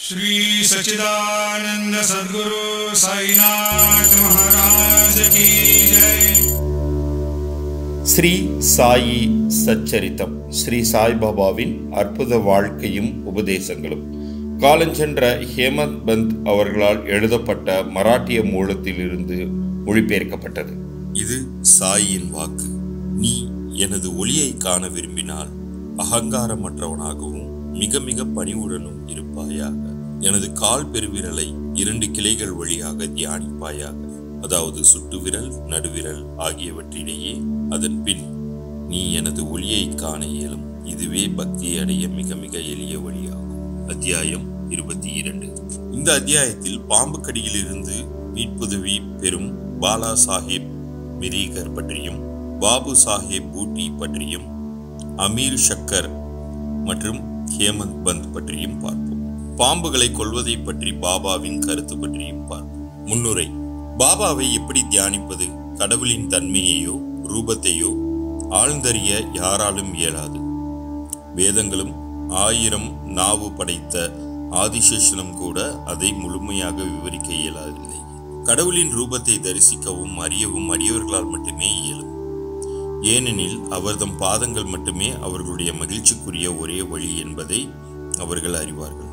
श्री सच्चिदानंद सद्गुरु साईनाथ महाराज की जय। ஸ்ரீ சாயி சச்சரித்தம். ஸ்ரீ சாய்பாபாவின் அற்புத வாழ்க்கையும் உபதேசங்களும் காலஞ்சென்ற ஹேமந்த் பந்த் அவர்களால் எழுதப்பட்ட மராட்டிய மூலத்திலிருந்து மொழிபெயர்க்கப்பட்டது. இது சாயின் வாக்கு. நீ எனது ஒளியை காண விரும்பினால் அகங்காரமற்றவனாகவும் மிக மிக பணிவுடனும் இருப்பாயாக. எனது கால் பெருவிரலை 2 கிளைகள் வழியாக தியானிப்பாயாக, அதாவது சுட்டு விரல், நடுவிரல் ஆகியவற்றிலேயே. அதன் பின் நீ எனது ஒளியை காண இயலும். இதுவே பக்தியை அடைய மிக மிக எளிய வழியாகும். அத்தியாயம் 22. இந்த அத்தியாயத்தில் பாம்பு கடியில் இருந்து மீட்புதவி பெறும் பாலா சாஹேப் மிரீகர் பற்றியும், பாபு சாஹேப் பூட்டி பற்றியும், அமீர் ஷக்கர் மற்றும் ஹேமந்த் பந்த் பற்றியும் பார்ப்போம். பாம்புகளை கொல்வதை பற்றி பாபாவின் கருத்து பற்றியும் பார்ப்போம். முன்னுரை. பாபாவை எப்படி தியானிப்பது? கடவுளின் தன்மையையோ ரூபத்தையோ ஆழ்ந்தறிய யாராலும் இயலாது. வேதங்களும் 1000 நாவு படைத்த ஆதிசேஷனும் கூட அதை முழுமையாக விவரிக்க இயலாதில்லை. கடவுளின் ரூபத்தை தரிசிக்கவும் அறியவும் அடியவர்களால் மட்டுமே இயலும். ஏனெனில் அவர்தம் பாதங்கள் மட்டுமே அவர்களுடைய மகிழ்ச்சிக்குரிய ஒரே வழி என்பதை அவர்கள் அறிவார்கள்.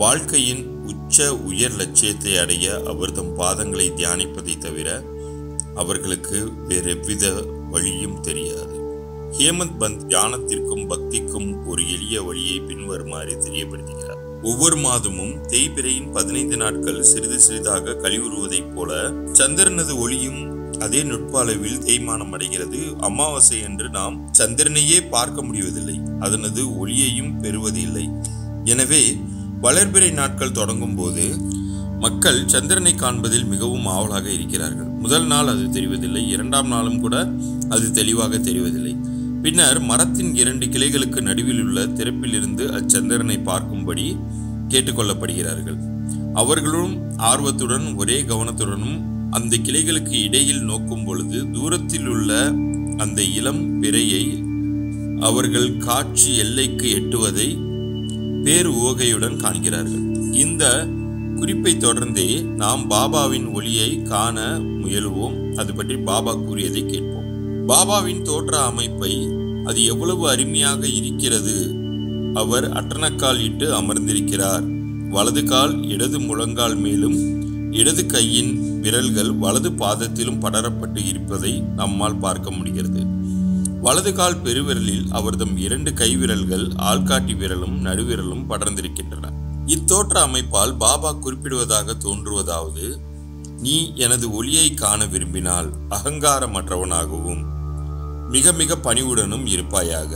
வாழ்க்கையின் உச்ச உயர் லட்சியத்தை அடைய அவர்தம் பாதங்களை தியானிப்பதை தவிர அவர்களுக்கு வேறெவ்வித வழியும் தெரியாது. ஹேமந்த் பந்த் தியானத்திற்கும் பக்திக்கும் ஒரு எளிய வழியை பின்வருமாறு தெரியப்படுத்துகிறார். ஒவ்வொரு மாதமும் தேய்பிறையின் 15 நாட்கள் சிறிது சிறிதாக கழிவுறுவதைப் போல சந்திரனது ஒளியும் அதே நுட்ப அளவில் தேய்மானம் அடைகிறது. அமாவாசை என்று நாம் சந்திரனையே பார்க்க முடிவதில்லை, அதனது ஒளியையும் பெறுவதில்லை. எனவே வளர்பிறை நாட்கள் தொடங்கும் போது மக்கள் சந்திரனை காண்பதில் மிகவும் ஆவலாக இருக்கிறார்கள். முதல் நாள் அது தெரிவதில்லை, 2ஆம் நாளும் கூட அது தெளிவாக தெரிவதில்லை. பின்னர் மரத்தின் 2 கிளைகளுக்கு நடுவில் உள்ள திறப்பிலிருந்து அச்சந்திரனை பார்க்கும்படி கேட்டுக்கொள்ளப்படுகிறார்கள். அவர்களும் ஆர்வத்துடன் ஒரே கவனத்துடனும் அந்த கிளைகளுக்கு இடையில் நோக்கும் பொழுது தூரத்தில் உள்ள அந்த இளம் பிறையை அவர்கள் காட்சி எல்லைக்கு எட்டுவதை பேரு ஊகையுடன் காண்கிறார்கள். இந்த குறிப்பை தொடர்ந்தே நாம் பாபாவின் ஒளியை காண முயலுவோம். அது பற்றி பாபா கூறியதை கேட்போம். பாபாவின் தோற்ற அமைப்பை அது எவ்வளவு அருமையாக இருக்கிறது. அவர் அட்டனக்கால் இட்டு அமர்ந்திருக்கிறார். வலது கால் இடது முழங்கால் மேலும் இடது கையின் விரல்கள் வலது பாதத்திலும் படரப்பட்டு இருப்பதை நம்மால் பார்க்க முடிகிறது. வலது கால் பெருவிரலில் அவர்தம் 2 கைவிரல்கள் ஆள்காட்டி விரலும் நடுவிரலும் படர்ந்திருக்கின்றன. இத்தோற்ற அமைப்பால் பாபா குறிப்பிடுவதாக தோன்றுவதாவது: நீ எனது ஒளியை காண விரும்பினால் அகங்காரமற்றவனாகவும் மிக மிக பணிவுடனும் இருப்பாயாக.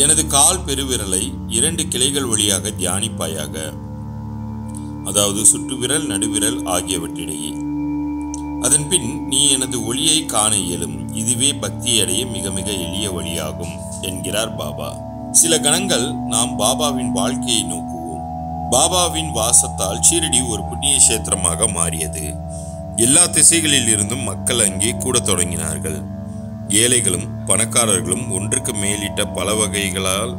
எனது கால் பெருவிரலை 2 கிளைகள் வழியாக தியானிப்பாயாக, அதாவது சுட்டு விரல், நடுவிரல் ஆகியவற்றிடையே. அதன் பின் நீ எனது ஒளியை காண இயலும். இதுவே பக்தி அடைய மிக மிக எளிய வழியாகும் என்கிறார் பாபா. சில கணங்கள் நாம் பாபாவின் வாழ்க்கையை நோக்குவோம். பாபாவின் வாசத்தால் ஷீரடி ஒரு புண்ணிய கஷேத்திரமாக மாறியது. எல்லா திசைகளில் இருந்தும் மக்கள் அங்கே கூட தொடங்கினார்கள். ஏழைகளும் பணக்காரர்களும் ஒன்றுக்கு மேலிட்ட பல வகைகளால்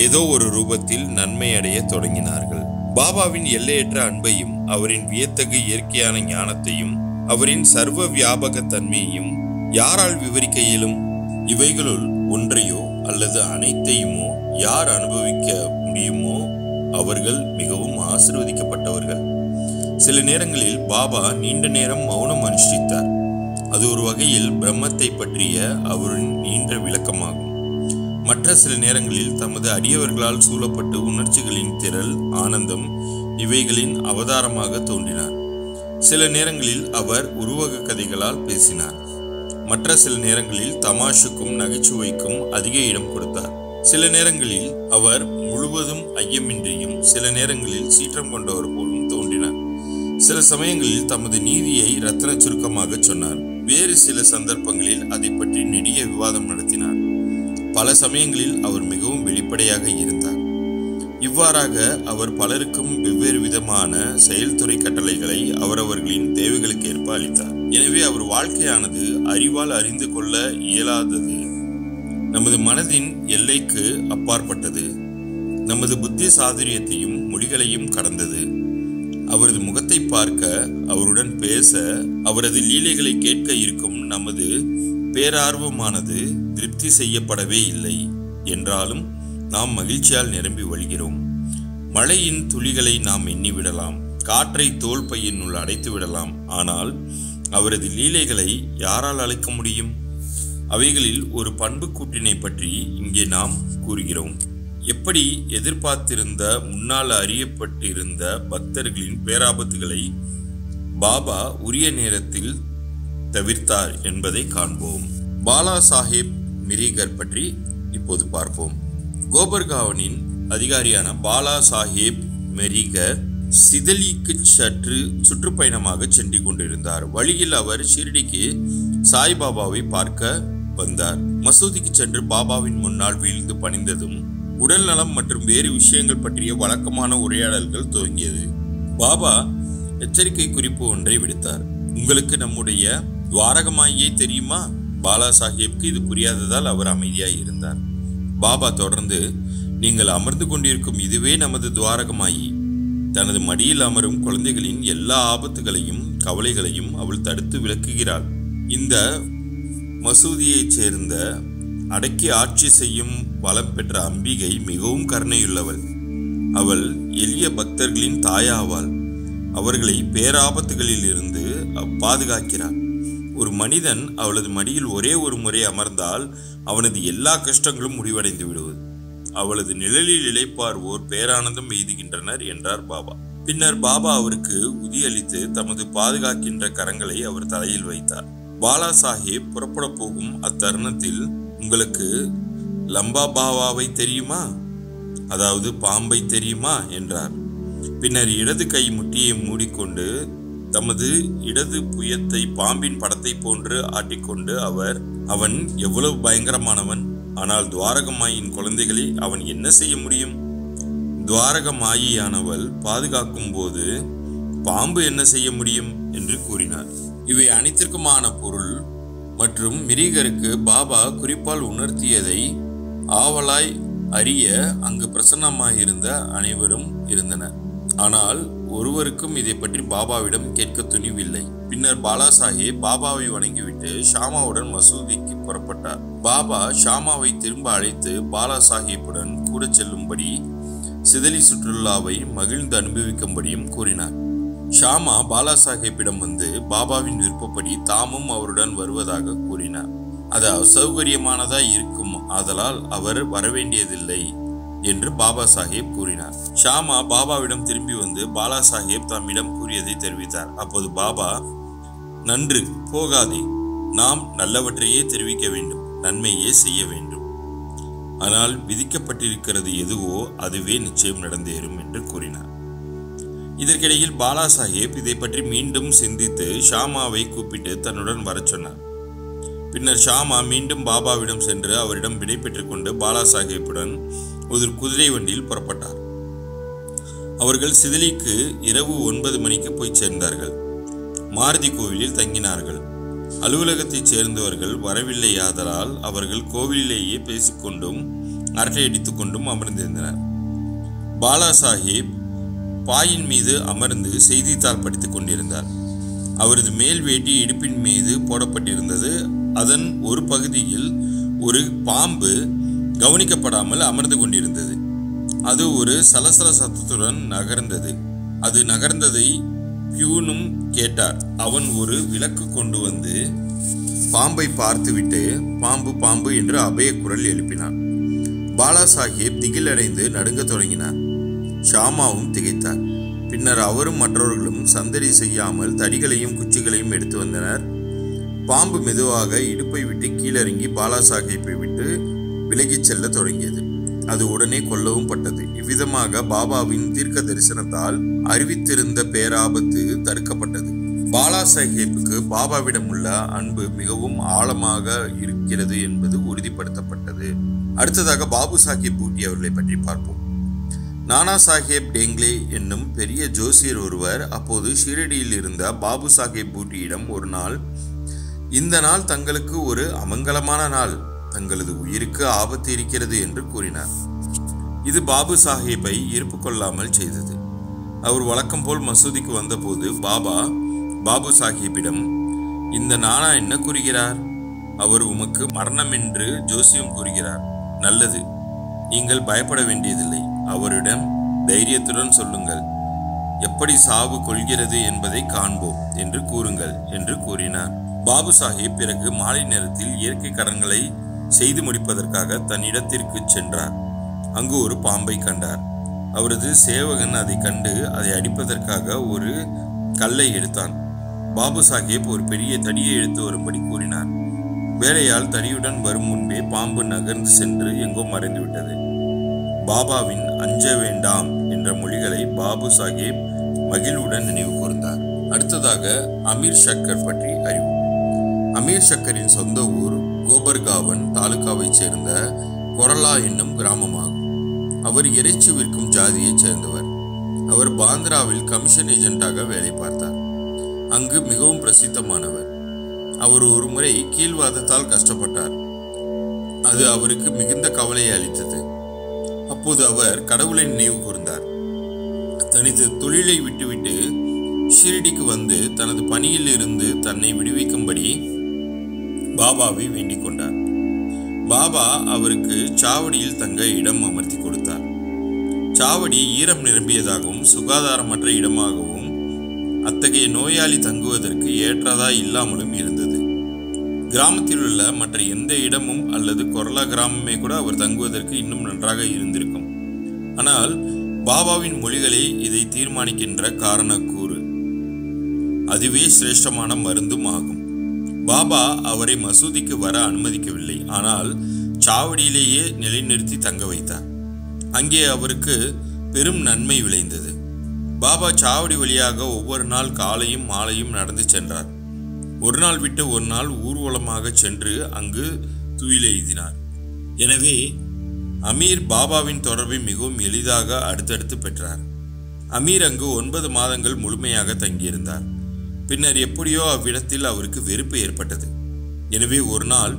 ஏதோ ஒரு ரூபத்தில் நன்மை அடைய தொடங்கினார்கள். பாபாவின் எல்லையற்ற அன்பையும் அவரின் வியத்தகு இயற்கையான ஞானத்தையும் அவரின் சர்வ வியாபக தன்மையையும் யாரால் விவரிக்க இயலும்? இவைகளுள் ஒன்றையோ அல்லது அனைத்தையுமோ யார் அனுபவிக்க முடியுமோ அவர்கள் மிகவும் ஆசீர்வதிக்கப்பட்டவர்கள். சில நேரங்களில் பாபா நீண்ட நேரம் மௌனம் அனுஷ்டித்தார். அது ஒரு வகையில் பிரம்மத்தை பற்றிய அவரின் நீண்ட விளக்கமாகும். மற்ற சில நேரங்களில் தமது அடியவர்களால் சூழப்பட்டு உணர்ச்சிகளின் திரள், ஆனந்தம் இவைகளின் அவதாரமாக தோன்றினார். சில நேரங்களில் அவர் உருவக கதைகளால் பேசினார். மற்ற சில நேரங்களில் தமாஷுக்கும் நகைச்சுவைக்கும் அதிக இடம் கொடுத்தார். சில நேரங்களில் அவர் முழுவதும் ஐயமின்றியும் சில நேரங்களில் சீற்றம் கொண்டவர் போலும் தோன்றினார். சில சமயங்களில் தமது நீதியை ரத்தன சுருக்கமாக சொன்னார். வேறு சில சந்தர்ப்பங்களில் அதை பற்றி நெடிய விவாதம் நடத்தினார். பல சமயங்களில் அவர் மிகவும் வெளிப்படையாக இருந்தார். இவ்வாறாக அவர் பலருக்கும் வெவ்வேறு விதமான செயல்துறை கட்டளைகளை அவரவர்களின் தேவைகளுக்கு ஏற்ப அளித்தார். எனவே அவர் வாழ்க்கையானது அறிவால் அறிந்து கொள்ள இயலாதது, நமது மனதின் எல்லைக்கு அப்பாற்பட்டது. நமது புத்தி சாதுரியத்தையும் மொழிகளையும் கடந்தது. அவரது முகத்தை பார்க்க, அவருடன் பேச, அவரது லீலைகளை கேட்க இருக்கும் நமது பேரார்வமானது திருப்தி செய்யப்படவே இல்லை. என்றாலும் நாம் மகிழ்ச்சியால் நிரம்பி வழிகிறோம். மழையின் துளிகளை நாம் எண்ணிவிடலாம், காற்றை தோல் பையினுள் அடைத்து விடலாம். ஆனால் அவரது லீலைகளை யாரால் அழைக்க முடியும்? அவைகளில் ஒரு பண்பு கூட்டினை பற்றி இங்கே நாம் கூறுகிறோம். எப்படி எதிர்பார்த்திருந்த, முன்னால் அறியப்பட்டிருந்த பக்தர்களின் பேராபத்துகளை பாபா உரிய நேரத்தில் தவிர்த்தார் என்பதை காண்போம். பாலா சாஹேப் மிரிகர் பற்றி இப்போது பார்ப்போம். கோபர்காவனின் அதிகாரியான பாலா சாஹேப் மிரிகர் சிதலிக்கு சற்று சுற்றுப்பயணமாக சென்று கொண்டிருந்தார். வழியில் அவர் ஷிரடிக்கு சாய்பாபாவை பார்க்க வந்தார். மசூதிக்கு சென்று பாபாவின் முன்னால் வீழ்ந்து பணிந்ததும் உடல் நலம் மற்றும் வேறு விஷயங்கள் பற்றிய வழக்கமான உரையாடல்கள் துவங்கியது. பாபா எச்சரிக்கை குறிப்பு ஒன்றை விடுத்தார். உங்களுக்கு நம்முடைய துவாரகமாயியை தெரியுமா? பாலா சாஹேப்க்கு இது புரியாததால் அவர் அமைதியாய் இருந்தார். பாபா தொடர்ந்து, நீங்கள் அமர்ந்து கொண்டிருக்கும் இதுவே நமது துவாரகமாயி. தனது மடியில் அமரும் குழந்தைகளின் எல்லா ஆபத்துகளையும் கவலைகளையும் அவள் தடுத்து விலக்குகிறாள். இந்த மசூதியைச் சேர்ந்த அடக்கி ஆட்சி செய்யும் வளம் பெற்ற அம்பிகை மிகவும் கருணையுள்ளவள். அவள் எளிய பக்தர்களின் தாயாவாள். அவர்களை பேராபத்துகளில் இருந்து பாதுகாக்கிறாள். ஒரு மனிதன் அவளது மடியில் ஒரே ஒரு முறை அமர்ந்தால் அவனது எல்லா கஷ்டங்களும் முடிவடைந்து விடுவது. அவளது நிழலில் இளைப்பார்வோர் பேரானந்தம் எய்துகின்றனர் என்றார் பாபா. பின்னர் பாபா அவருக்கு உதியளித்து தமது பாதுகாக்கின்ற கரங்களை அவர் தலையில் வைத்தார். பாலா சாஹேப் புறப்பட போகும் அத்தருணத்தில், உங்களுக்கு லம்பா பாபாவை தெரியுமா, அதாவது பாம்பை தெரியுமா என்றார். பின்னர் இடது கை முட்டியை மூடிக்கொண்டு தமது இடது புயத்தை பாம்பின் படத்தை போன்று ஆட்டிக்கொண்டு அவன் எவ்வளவு பயங்கரமானவன், ஆனால் துவாரகமாயின் குழந்தைகளை அவன் என்ன செய்ய முடியும்? துவாரகமாயியானவள் பாதுகாக்கும் போது பாம்பு என்ன செய்ய முடியும் என்று கூறினார். இவை அனைத்திற்குமான பொருள் மற்றும் மிரிகருக்கு பாபா குறிப்பால் உணர்த்தியதை ஆவலாய் அறிய அங்கு பிரசன்னமாயிருந்த அனைவரும் இருந்தனர். ஆனால் ஒருவருக்கும் இதை பற்றி பாபாவிடம் கேட்க துணிவில்லை. பின்னர் பாலா சாஹேப் பாபாவை வணங்கிவிட்டு ஷாமாவுடன் மசூதிக்கு புறப்பட்டார். பாபா ஷாமாவை திரும்ப அழைத்து பாலா சாஹேப்புடன் கூட செல்லும்படி, சிதலி சுற்றுலாவை மகிழ்ந்து அனுபவிக்கும்படியும் கூறினார். ஷாமா பாலா சாஹேப்பிடம் வந்து பாபாவின் விருப்பப்படி தாமும் அவருடன் வருவதாக கூறினார். அது அசௌகரியமானதாய் இருக்கும், ஆதலால் அவர் வரவேண்டியதில்லை என்று பாபா சாஹேப் கூறினார். ஷாமா பாபாவிடம் திரும்பி வந்து பாலா சாஹேப் தம்மிடம் கூறியதை தெரிவித்தார். அப்போது பாபா, நன்று, போகாதே, நாம் நல்லவற்றையே தெரிவிக்க வேண்டும், நன்மையே செய்ய வேண்டும். ஆனால் விதிக்கப்பட்டிருக்கிறது எதுவோ அதுவே நிச்சயம் நடந்தேறும் என்று கூறினார். இதற்கிடையில் பாலா சாஹேப் இதை பற்றி மீண்டும் சிந்தித்து ஷாமாவை கூப்பிட்டு தன்னுடன் வரச் சொன்னார். பின்னர் ஷாமா மீண்டும் பாபாவிடம் சென்று அவரிடம் விடை பெற்றுக் கொண்டு பாலா சாஹேப்புடன் ஒரு குதிரை வண்டியில் புறப்பட்டார். அவர்கள் சிதலிக்கு இரவு 9 மணிக்கு போய் சேர்ந்தார்கள். மாருதி கோவிலில் தங்கினார்கள். அலுவலகத்தைச் சேர்ந்தவர்கள் வரவில்லையாதலால் அவர்கள் கோவிலிலேயே பேசிக்கொண்டும் அரட்டையடித்துக் கொண்டும் அமர்ந்திருந்தனர். பாலா சாஹேப் பாயின் மீது அமர்ந்து செய்தித்தாள் படித்துக் கொண்டிருந்தார். அவரது மேல் வேட்டி இடுப்பின் மீது போடப்பட்டிருந்தது. அதன் ஒரு பகுதியில் ஒரு பாம்பு கவனிக்கப்படாமல் அமர்ந்து கொண்டிருந்தது. அது ஒரு சலசல சத்தத்துடன் நகர்ந்தது. அது நகர்ந்ததை பியூனும் கேட்டார். அவன் ஒரு விளக்கு கொண்டு வந்து பாம்பை பார்த்துவிட்டு பாம்பு பாம்பு என்று அபய குரல் எழுப்பினான். பாலா சாஹேப் திகிலடைந்து நடுங்க தொடங்கினார். ஷாமாவும் திகைத்தார். பின்னர் அவரும் மற்றவர்களும் சந்தடி செய்யாமல் தடிகளையும் குச்சிகளையும் எடுத்து வந்தனர். பாம்பு மெதுவாக இடுப்பை விட்டு கீழிறங்கி பாலா சாஹேப்பை விட்டு விலகிச் செல்ல தொடங்கியது. அது உடனே கொல்லவும் பட்டது. இவ்விதமாக பாபாவின் தீர்க்க தரிசனத்தால் அறிவித்திருந்த பேராபத்து தடுக்கப்பட்டது. பாலா சாஹேப்புக்கு பாபாவிடம் உள்ள அன்பு மிகவும் ஆழமாக இருக்கிறது என்பது உறுதிப்படுத்தப்பட்டது. அடுத்ததாக பாபு சாஹேப் பூட்டி அவர்களை பற்றி பார்ப்போம். நானா சாஹேப் டேங்லே என்னும் பெரிய ஜோசியர் ஒருவர் அப்போது ஷீரடியில் இருந்த பாபு சாஹேப் பூட்டியிடம் ஒரு நாள், இந்த நாள் தங்களுக்கு ஒரு அமங்கலமான நாள், தங்களது உயிருக்கு ஆபத்து இருக்கிறது என்று கூறினார். இது பாபு சாஹேப்பை ஈர்ப்பு கொள்ளாமல் செய்தது. அவர் வழக்கம் போல் மசூதிக்கு வந்தபோது பாபு சாஹேப்பிடம், இந்த நானா என்ன கூறுகிறார்? அவர் உமக்கு மரணம் என்று ஜோசியம் கூறுகிறார். நல்லது, நீங்கள் பயப்பட வேண்டியதில்லை. அவரிடம் தைரியத்துடன் சொல்லுங்கள், எப்படி சாவு கொள்கிறது என்பதை காண்போம் என்று கூறுங்கள் என்று கூறினார். பாபு சாஹேப் பிறகு மாலை நேரத்தில் இயற்கை கடன்களை செய்து முடிப்பதற்காக தன் இடத்திற்கு சென்றார். அங்கு ஒரு பாம்பை கண்டார். அவரது சேவகன் அதை கண்டு அதை அடிப்பதற்காக ஒரு கல்லை எடுத்தான். பாபு சாஹேப் ஒரு பெரிய தடியை எடுத்து வரும்படி கூறினார். வேலையால் தடியுடன் வரும் முன்பே பாம்பு நகர்ந்து சென்று எங்கோ மறைந்துவிட்டது. பாபாவின் அஞ்ச வேண்டாம் என்ற மொழிகளை பாபு சாஹேப் மகிழ்வுடன் நினைவு கூர்ந்தார். அடுத்ததாக அமீர் ஷக்கர் பற்றி அறிவோம். அமீர் ஷக்கரின் சொந்த ஊர் கோபர்காவன் தாலுகாவைச் சேர்ந்த கொரலா என்னும் கிராமமாகும். அவர் இறைச்சி விற்கும் ஜாதியைச் சேர்ந்தவர். அவர் பாந்திராவில் கமிஷன் ஏஜென்ட்டாக வேலை பார்த்தார். அங்கு மிகவும் பிரசித்தமானவர். அவர் ஒரு முறை கீழ்வாதத்தால் கஷ்டப்பட்டார். அது அவருக்கு மிகுந்த கவலையை அளித்தது. அப்போது அவர் கடவுளை நினைவு கூர்ந்தார். தனது தொழிலை விட்டுவிட்டு ஷிரடிக்கு வந்து தனது பணியில் இருந்து தன்னை விடுவிக்கும்படி பாபாவை வேண்டிக் கொண்டார். பாபா அவருக்கு சாவடியில் தங்க இடம் அமர்த்தி கொடுத்தார். சாவடி ஈரம் நிரம்பியதாகவும் சுகாதாரமற்ற இடமாகவும் அத்தகைய நோயாளி தங்குவதற்கு ஏற்றதா இல்லாமலும் இருந்தது. கிராமத்தில் உள்ள மற்ற எந்த இடமும் அல்லது கொரலா கிராமமே கூட அவர் தங்குவதற்கு இன்னும் நன்றாக இருந்திருக்கும். ஆனால் பாபாவின் மொழிகளே இதை தீர்மானிக்கின்ற காரணக்கூறு. அதுவே சிரேஷ்டமான மருந்தும் ஆகும். பாபா அவரை மசூதிக்கு வர அனுமதிக்கவில்லை. ஆனால் சாவடியிலேயே நிலைநிறுத்தி தங்க வைத்தார். அங்கே அவருக்கு பெரும் நன்மை விளைந்தது. பாபா சாவடி வழியாக ஒவ்வொரு நாள் காலையும் மாலையும் நடந்து சென்றார். ஒரு நாள் விட்டு ஒரு நாள் ஊர்வலமாக சென்று அங்கு துயில் எய்தினார். எனவே அமீர் பாபாவின் தொடர்பை மிகவும் எளிதாக அடுத்தடுத்து பெற்றார். அமீர் அங்கு 9 மாதங்கள் முழுமையாக தங்கியிருந்தார். பின்னர் எப்படியோ அவ்விடத்தில் அவருக்கு வெறுப்பு ஏற்பட்டது. எனவே ஒரு நாள்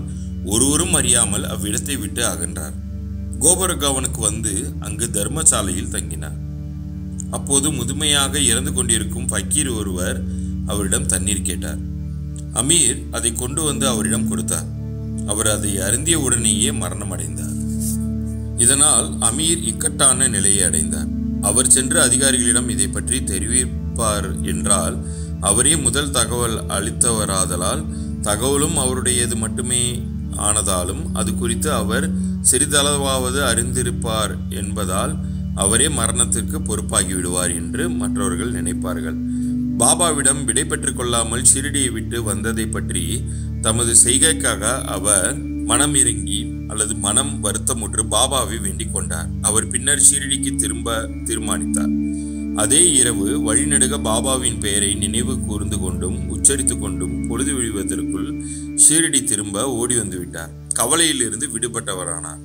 ஒருவரும் அறியாமல் அவ்விடத்தை விட்டு அகன்றார். கோபர்காவனுக்கு வந்து அங்கு தர்மசாலையில் தங்கினார். அப்போது முதுமையாக இறந்து கொண்டிருக்கும் ஃபக்கீர் ஒருவர் அவரிடம் தண்ணீர் கேட்டார். அமீர் அதை கொண்டு வந்து அவரிடம் கொடுத்தார். அவர் அதை அருந்திய உடனேயே மரணம் அடைந்தார். இதனால் அமீர் இக்கட்டான நிலையை அடைந்தார். அவர் சென்று அதிகாரிகளிடம் இதை பற்றி தெரிவிப்பார் என்றால் அவரே முதல் தகவல் அளித்தவராதலால் தகவலும் அவருடையது மட்டுமே ஆனதாலும் அது குறித்து அவர் சிறிதளவாவது அறிந்திருப்பார் என்பதால் அவரே மரணத்திற்கு பொறுப்பாகி விடுவார் என்று மற்றவர்கள் நினைப்பார்கள். பாபாவிடம் விடை பெற்றுக் கொள்ளாமல் ஷிரடியை விட்டு வந்ததை பற்றி தமது செய்கைக்காக அவர் மனம் இறங்கி அல்லது மனம் வருத்தமுற்று பாபாவை வேண்டிக் கொண்டார். அவர் பின்னர் ஷிரடிக்கு திரும்ப தீர்மானித்தார். அதே இரவு வழிநெடுக பாபாவின் பெயரை நினைவு கூர்ந்து கொண்டும் உச்சரித்து கொண்டும் பொழுது விழுவதற்குள் ஷிரடி திரும்ப ஓடி வந்து விட்டார். கவலையிலிருந்து விடுபட்டவரானார்.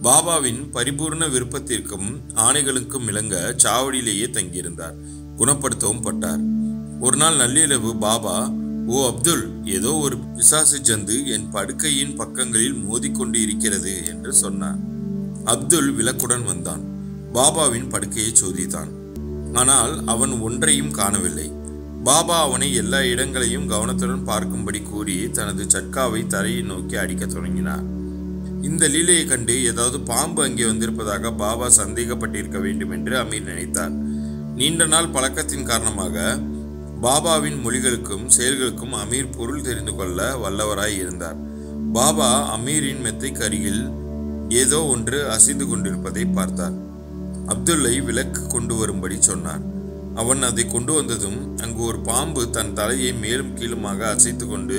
பாபாவின் பரிபூர்ண விருப்பத்திற்கும் ஆணைகளுக்கும் இணங்க சாவடியிலேயே தங்கியிருந்தார். குணப்படுத்தவும் பட்டார். ஒரு நாள் நள்ளிரவு பாபா, ஓ அப்துல், ஏதோ ஒரு பிசாசு ஜந்து என் படுக்கையின் பக்கங்களில் மோதிக்கொண்டு இருக்கிறது என்று சொன்னார். அப்துல் விளக்குடன் வந்தான். பாபாவின் படுக்கையை சோதித்தான். ஆனால் அவன் ஒன்றையும் காணவில்லை. பாபா அவனை எல்லா இடங்களையும் கவனத்துடன் பார்க்கும்படி கூறி தனது சட்காவை தரையை நோக்கி அடிக்க தொடங்கினார். இந்த லீலையை கண்டு ஏதாவது பாம்பு அங்கே வந்திருப்பதாக பாபா சந்தேகப்பட்டிருக்க வேண்டும் என்று அமீர் நினைத்தார். நீண்ட நாள் பழக்கத்தின் காரணமாக பாபாவின் மொழிகளுக்கும் செயல்களுக்கும் அமீர் பொருள் தெரிந்து கொள்ள வல்லவராய் இருந்தார். பாபா அமீரின் மெத்தைக்கு அருகில் ஏதோ ஒன்று அசைந்து கொண்டிருப்பதை பார்த்தார். அப்துல்லை விளக்கு கொண்டு வரும்படி சொன்னார். அவன் அதை கொண்டு வந்ததும் அங்கு ஒரு பாம்பு தன் தலையை மேலும் கீழுமாக அசைத்து கொண்டு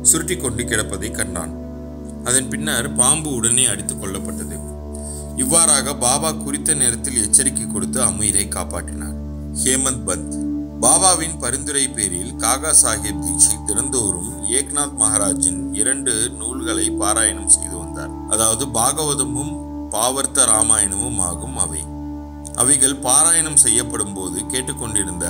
சுருட்டி கொண்டு கிடப்பதை கண்டான். அதன் பின்னர் பாம்பு உடனே அடித்துக் கொள்ளப்பட்டது. இவ்வாறாக பாபா குறித்த நேரத்தில் எச்சரிக்கை கொடுத்து அமீரை காப்பாற்றினார். ஹேமந்த் பந்த் பாபாவின் பரிந்துரை பேரில் காகா சாஹேப் தீக்ஷித் தினந்தோறும் ஏக்நாத் மகாராஜின் 2 நூல்களை பாராயணம் செய்து வந்தார். அதாவது பாகவதமும் பாவர்த்த ராமாயணமும் ஆகும். அவைகள் பாராயணம் செய்யப்படும் போது கேட்டுக்கொண்டிருந்த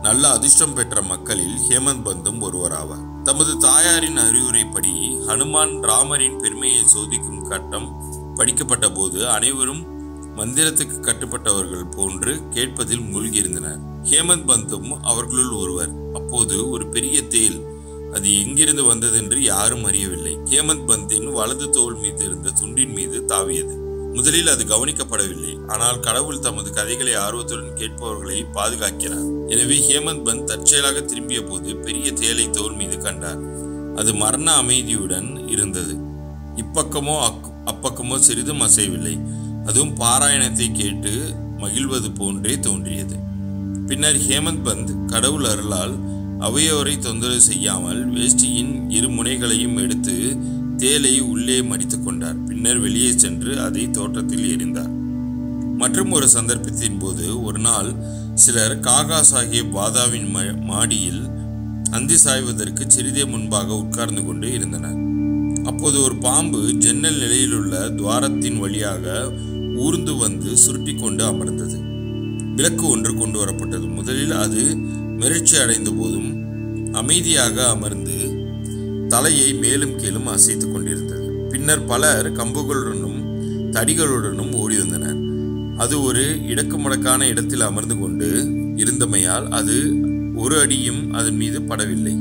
நல்ல அதிர்ஷ்டம் பெற்ற மக்களில் ஹேமந்த் பந்தும் ஒருவராவார். தமது தாயாரின் அறிவுரைப்படி ஹனுமான் ராமரின் பெருமையை சோதிக்கும் கட்டம் படிக்கப்பட்ட போது அனைவரும் மந்திரத்துக்கு கட்டுப்பட்டவர்கள் போன்று கேட்பதில் மூழ்கியிருந்தனர். ஹேமந்த் பந்தும் அவர்களுள் ஒருவர். அப்போது ஒரு பெரிய தேள், அது எங்கிருந்து வந்ததென்று யாரும் அறியவில்லை, ஹேமந்த் பந்தின் வலது தோள் மீது இருந்த துண்டின் மீது தாவியது. முதலில் அது கவனிக்கப்படவில்லை. ஆனால் கடவுள் தமது கதைகளை ஆர்வத்துடன் கேட்பவர்களை பாதுகாக்கிறார். எனவே ஹேமந்த் பந்த் தற்செயலாக திரும்பிய போது பெரிய தேளை தோள் மீது கண்டார். அது மரண அமைதியுடன் இருந்தது. இப்பக்கமோ அப்பக்கமோ சிறிதும் அசையவில்லை. அதுவும் பாராயணத்தை கேட்டு மகிழ்வது போன்றே தோன்றியது. பின்னர் ஹேமந்த் பந்த் கடவுள் அருளால் அவையோரை தொந்தரவு செய்யாமல் வேஷ்டியின் இரு முனைகளையும் எடுத்து தேலை உள்ளே மடித்து கொண்டார். பின்னர் வெளியே சென்று அதை தோட்டத்தில் எறிந்தார். மற்றும் ஒரு சந்தர்ப்பத்தின் போது ஒரு நாள் சிலர் காகா சாஹிப் வாதாவின் மாடியில் அந்தி சாய்வதற்கு சிறிதே முன்பாக உட்கார்ந்து கொண்டு இருந்தனர். அப்போது ஒரு பாம்பு ஜன்னல் நிலையிலுள்ள துவாரத்தின் வழியாக ஊர்ந்து வந்து சுருட்டி கொண்டு அமர்ந்தது. விளக்கு ஒன்று கொண்டு வரப்பட்டது. முதலில் அது மிரட்சி அடைந்த போதும் அமைதியாக அமர்ந்து தலையை மேலும் கீழும் அசைத்துக் கொண்டிருந்தது. பின்னர் பலர் கம்புகளுடனும் தடிகளுடனும் ஓடி வந்தனர். அது ஒரு இடக்குமடக்கான இடத்தில் அமர்ந்து கொண்டு இருந்தமையால் அது ஒரு அடியும் அதன் மீது படவில்லை.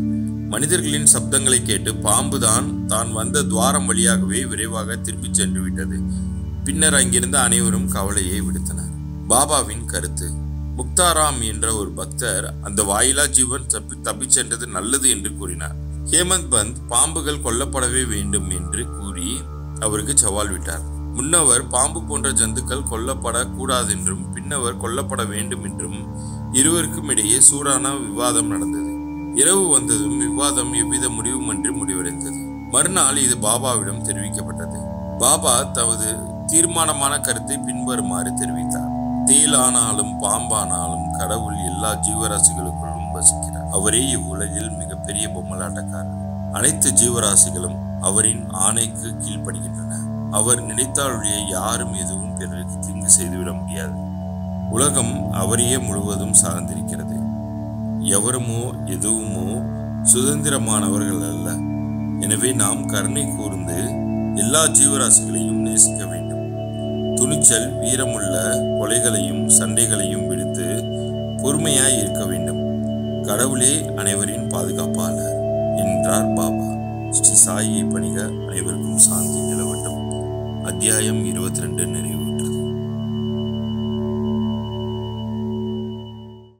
மனிதர்களின் சப்தங்களை கேட்டு பாம்பு தான் வந்த துவாரம் வழியாகவே விரைவாக திரும்பி சென்று விட்டது. பின்னர் அங்கிருந்த அனைவரும் கவலையை விடுத்தனர். பாபாவின் கருத்து. முக்தாராம் என்ற ஒரு பக்தர் அந்த வாயிலா ஜீவன் தப்பிச் சென்றது நல்லது என்று கூறினார். ஹேமந்த் பந்த் பாம்புகள் கொல்லப்படவே வேண்டும் என்று கூறி அவருக்கு சவால் விட்டார். முன்னவர் பாம்பு போன்ற ஜந்துக்கள் கொல்லப்படக்கூடாதென்றும் பின்னவர் கொல்லப்பட வேண்டும் என்றும் இருவருக்கும் இடையே சூடான விவாதம் நடந்தது. இரவு வந்ததும் விவாதம் எவ்வித முடிவுமின்றி முடிவடைந்தது. மறுநாள் இது பாபாவிடம் தெரிவிக்கப்பட்டது. பாபா தமது தீர்மானமான கருத்தை பின்வருமாறு தெரிவித்தார். தேளானாலும் பாம்பானாலும் கடவுள் எல்லா ஜீவராசிகளுக்குள்ளும் வசிக்கிறார். அவரே இவ்வுலகில் மிகப்பெரிய பொம்மலாட்டக்காரர். அனைத்து ஜீவராசிகளும் அவரின் ஆணைக்கு கீழ்ப்படுகின்றன. அவர் நினைத்தாலுடைய யாரும் எதுவும் பிறருக்கு தீங்கு செய்துவிட முடியாது. உலகம் அவரையே முழுவதும் சார்ந்திருக்கிறது. எவருமோ எதுவுமோ சுதந்திரமானவர்கள் அல்ல. எனவே நாம் கருணை கூர்ந்து எல்லா ஜீவராசிகளையும் நேசிக்க வேண்டும். துணிச்சல், வீரமுள்ள கொலைகளையும் சண்டைகளையும் விடுத்து பொறுமையாய் இருக்க வேண்டும். கடவுளே அனைவரின் பாதுகாப்பாளர் என்றார் பாபா. ஸ்ரீ சாயை பணிக. அனைவருக்கும் சாந்தி நிலவட்டும். அத்தியாயம் 22 நிறைவு.